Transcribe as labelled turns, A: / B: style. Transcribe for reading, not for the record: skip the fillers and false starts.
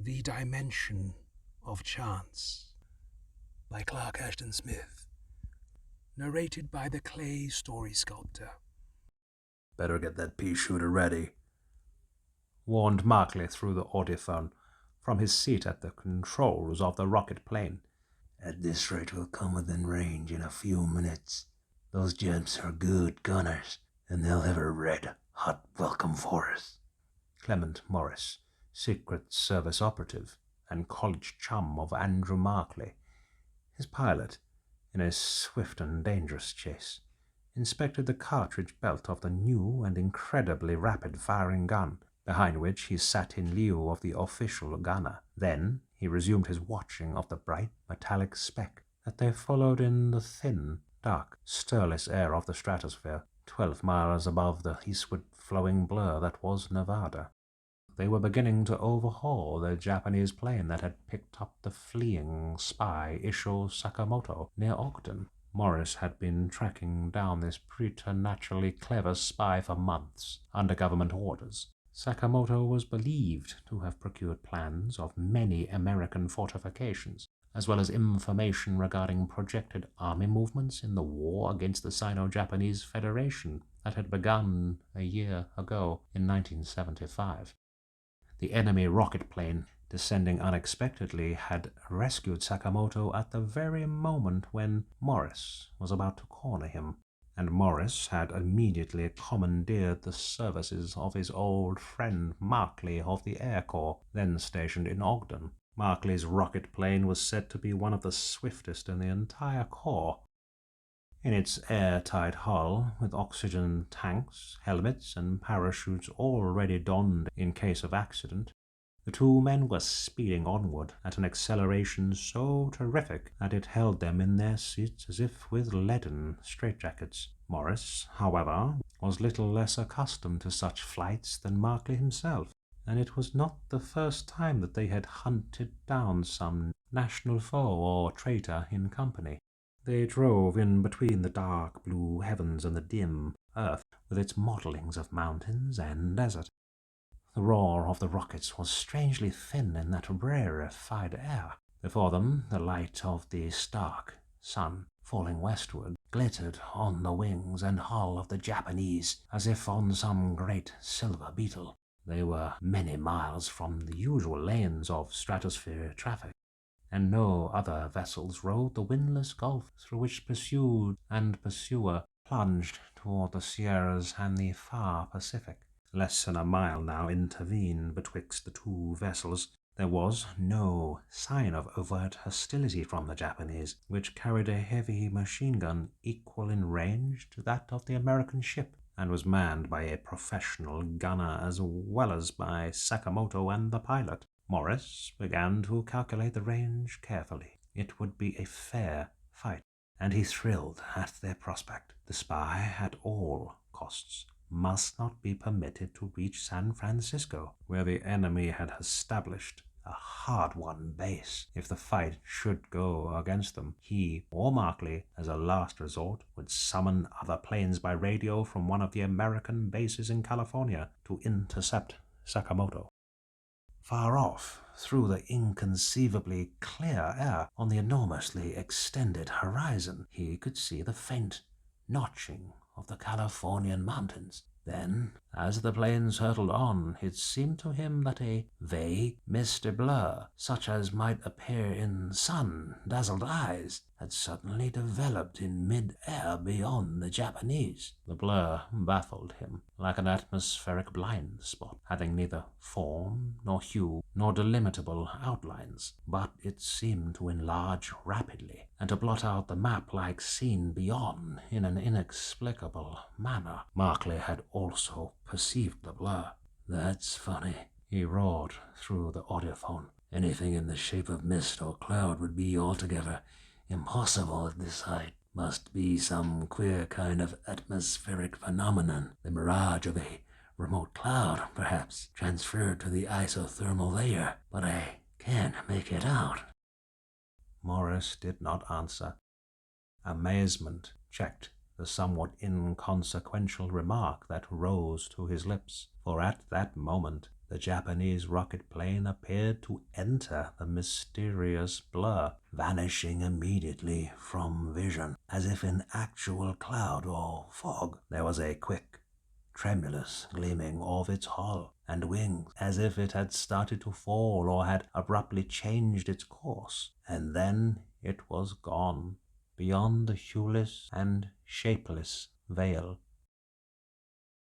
A: The Dimension of Chance by Clark Ashton Smith. Narrated by the Clay Story Sculptor.
B: "Better get that pea shooter ready," warned Markley through the audiophone from his seat at the controls of the rocket plane.
C: "At this rate we'll come within range in a few minutes. Those Japs are good gunners, and they'll have a red hot welcome for us."
B: Clement Morris, Secret Service operative and college chum of Andrew Markley, his pilot, in a swift and dangerous chase, inspected the cartridge belt of the new and incredibly rapid-firing gun, behind which he sat in lieu of the official gunner. Then he resumed his watching of the bright metallic speck that they followed in the thin, dark, stirless air of the stratosphere, 12 miles above the eastward flowing blur that was Nevada. They were beginning to overhaul the Japanese plane that had picked up the fleeing spy Isho Sakamoto near Ogden. Morris had been tracking down this preternaturally clever spy for months, under government orders. Sakamoto was believed to have procured plans of many American fortifications, as well as information regarding projected army movements in the war against the Sino-Japanese Federation that had begun a year ago in 1975. The enemy rocket plane, descending unexpectedly, had rescued Sakamoto at the very moment when Morris was about to corner him, and Morris had immediately commandeered the services of his old friend Markley of the Air Corps, then stationed in Ogden. Markley's rocket plane was said to be one of the swiftest in the entire Corps. In its airtight hull, with oxygen tanks, helmets, and parachutes already donned in case of accident, the two men were speeding onward at an acceleration so terrific that it held them in their seats as if with leaden straitjackets. Morris, however, was little less accustomed to such flights than Markley himself, and it was not the first time that they had hunted down some national foe or traitor in company. They drove in between the dark blue heavens and the dim earth with its mottlings of mountains and desert. The roar of the rockets was strangely thin in that rarefied air. Before them, the light of the stark sun, falling westward, glittered on the wings and hull of the Japanese as if on some great silver beetle. They were many miles from the usual lanes of stratosphere traffic, and no other vessels rode the windless gulf through which pursued and pursuer plunged toward the Sierras and the far Pacific. Less than a mile now intervened betwixt the two vessels. There was no sign of overt hostility from the Japanese, which carried a heavy machine gun equal in range to that of the American ship, and was manned by a professional gunner as well as by Sakamoto and the pilot. Morris began to calculate the range carefully. It would be a fair fight, and he thrilled at their prospect. The spy, at all costs, must not be permitted to reach San Francisco, where the enemy had established a hard-won base. If the fight should go against them, he or Markley, as a last resort, would summon other planes by radio from one of the American bases in California to intercept Sakamoto. Far off, through the inconceivably clear air on the enormously extended horizon, he could see the faint notching of the Californian mountains. Then, as the planes hurtled on, it seemed to him that a vague, misty blur, such as might appear in sun-dazzled eyes, had suddenly developed in mid-air beyond the Japanese. The blur baffled him, like an atmospheric blind spot, having neither form nor hue nor delimitable outlines, but it seemed to enlarge rapidly, and to blot out the map-like scene beyond in an inexplicable manner. Markley had also perceived the blur.
C: "That's funny,"
B: he roared through the audiophone.
C: "Anything in the shape of mist or cloud would be altogether impossible at this height. Must be some queer kind of atmospheric phenomenon, the mirage of a remote cloud, perhaps, transferred to the isothermal layer, but I can't make it out."
B: Morris did not answer. Amazement checked the somewhat inconsequential remark that rose to his lips, for at that moment The Japanese rocket plane appeared to enter the mysterious blur, vanishing immediately from vision, as if in actual cloud or fog. There was a quick, tremulous gleaming of its hull and wings, as if it had started to fall or had abruptly changed its course, and then it was gone, beyond the hueless and shapeless veil